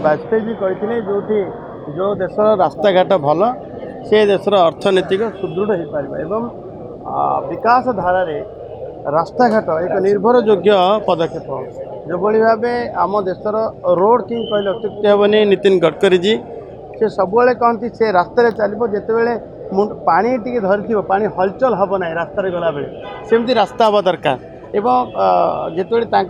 वाजपेयी जी कहते जो जो देशर रास्ताघाट भल से देशर अर्थनैतिक सुदृढ़ हो पार एवं विकास धारा रास्ताघाट एक निर्भरयोग्य पदक्षेप जो भाव आम देशर रोड किंग कहले अत्युक्ति हेनी नितिन गडकरी जी से सब कहती से रास्तार चलो जिते पानी टी धरी पानी हलचल हम ना रास्तार गला बेले सेमती रास्ता हवा दरकार एवं जिते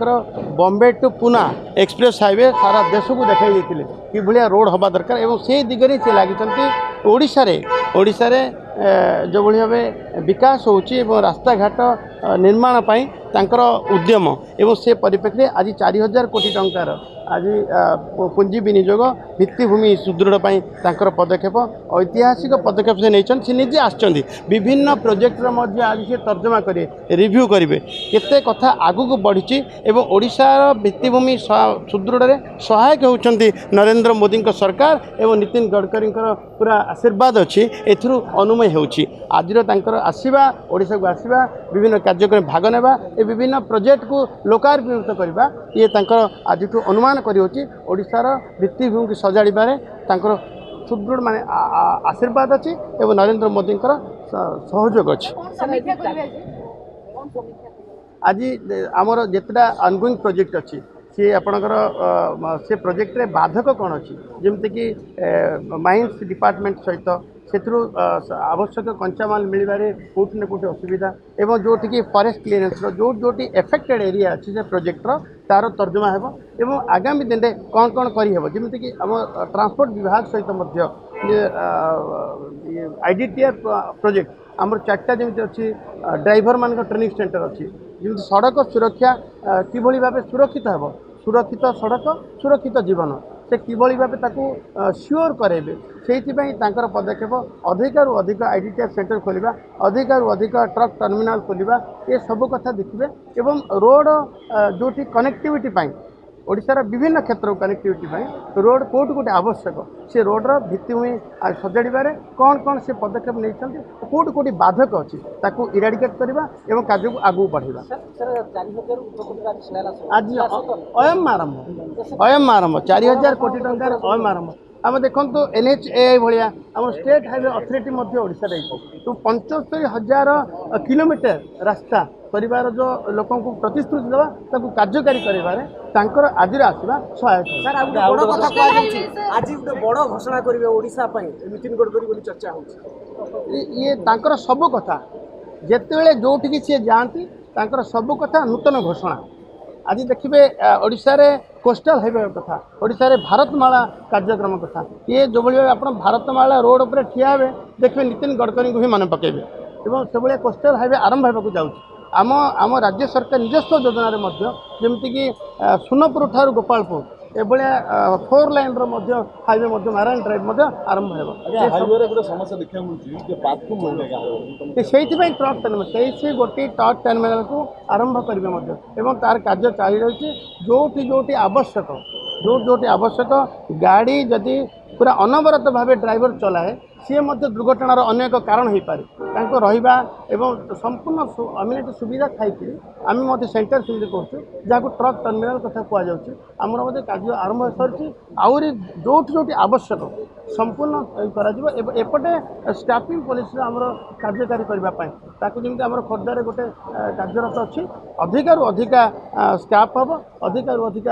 Bombay to Pune express highway सारा देश को देखाई देते कि भाया रोड हवा दरकार एवं से दिगरे से लगी ओडिशा रे जो भाव विकास होची रास्ता घाट निर्माण पाई तांकर उद्यम एवं से परिप्रेक्षी आज 4000 कोटी टंकार आज पुंजी विनियोग भित्तिभूमि सुदृढ़ तांकर पदक्षेप ऐतिहासिक पदक्षेप से नहीं से निजे आसछन्ती विभिन्न प्रोजेक्टर आज से तर्जमा करेंगे रिव्यू करेंगे केते कथा आगु को बढ़ी एवं ओडिशार भित्तिभूमि सुदृढ़ सहायक होती नरेंद्र मोदी सरकार एवं नितिन गडकरी पूरा आशीर्वाद अच्छी एथुरु अनुमय होची आज आसवा ओडिशा को आसवा विभिन्न कार्यक्रम भाग नेबा ए विभिन्न प्रोजेक्ट को लोकार्पित करवा ये आज अनुमान ओडिशार भित्तिभूमि की सजाड़बारे सुदृढ़ माने आशीर्वाद अच्छी एवं नरेंद्र मोदी सहयोग अच्छी आज आमर जितना अनगोइंग प्रोजेक्ट अच्छी सी आपणकर से प्रोजेक्ट रे बाधक कौन अच्छी जमती कि माइंस डिपार्टमेंट सहित से आवश्यक कंचामाल मिलवे कौट ना कौट असुविधा एवं जोटि फॉरेस्ट क्लीयरेंस जो जोटी एफेक्टेड एरिया अच्छी से प्रोजेक्टर तार तर्जमा हो एवं आगामी दिन में कौन कौन करमती कि आम ट्रांसपोर्ट विभाग सहित आईडीटीआर प्रोजेक्ट आम 4टा जमी अच्छी ड्राइवर मान ट्रेनिंग सेंटर अच्छी जमी सड़क सुरक्षा किभली भाव सुरक्षित हो सुरक्षित सड़क सुरक्षित जीवन से किभली भाव श्योर करेंगे से पदक्षेप अधिकरू अधिक आईडीटीआर सेंटर खोलिबा अधिकरू अधिक ट्रक टर्मिनाल खोलिबा ये सब कथा देखिए एवं रोड जोटी कनेक्टिविटी ओडिशार विभिन्न क्षेत्र कनेक्टिविटी रोड कोट गोटे आवश्यक से रोड्र भित्तिभूमि सजाड़बारे कौन कौन से पदक्षेप नहीं कोट कोटी बाधक अच्छी ताकू इराडिकेट करवा एवं कार्य को आगू बढ़ेगा आज अयम आरंभ 4000 कोटी टंकार अयम आरंभ आम देखो NHAI भाया आम स्टेट हाईवे अथॉरिटी ओडिशा तो 75,000 किलोमीटर रास्ता परिवार जो लोक प्रतिश्रुति देवा कार्यकारी कर आज आसवा सहायक आज बड़ घोषणा करेंगे ओडिशा नितिन गडकरी चर्चा ये सब कथा जिते जोटि सी जाती सब कथा नूतन घोषणा आज देखिए ओडिशा रे कोस्टल हाईवे कथा ओडिशा रे भारतमाला कार्यक्रम कथा ये जो भाई आप भारतमाला रोड पर ठिया हे देखिए नितिन गडकरी को ही मन पकेबे एवं से भाया कोस्टल हाईवे आरंभ होगा जाऊँगी आम राज्य सरकार निजस्व योजन जमीक सोनपुर ठार गोपालपुर ए 4 लाइन हाईवे नारायण ड्राइव आरंभ से ट्रक टर्मिनाल से गोटे ट्रक टर्मिनाल को आरंभ करेंगे तार कार्य चली रही जोटी जोटी आवश्यक जोटी आवश्यक गाड़ी जदि पूरा अनवरत भाव ड्राइवर चलाए सी दुर्घटनार अनेक कारण हो पारे रहा एवं संपूर्ण अम्यूनिटी सुविधा थी आम सेंटर सुविधा करूँ जहाँ ट्रक टर्मिनाल कथा कहर कार्य आरंभ सरी आहरी जोटी जोटी आवश्यक संपूर्ण करपटे स्टाफिंग पुलिस आमर कार्यकारी करने जमी आम खोर्धार गोटे कार्यरत अच्छी अधिकरू अधिक स्टाफ हम अधिकरू अधिक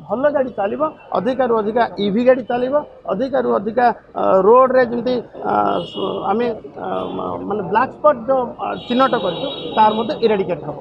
भल गाड़ी चलो अधिकरू अधिक ईवी गाड़ी चलो अधिकरू अधिक रोड रे जमी आम माने ब्लैक स्पॉट जो चिन्हट कर इराडिकेट हम।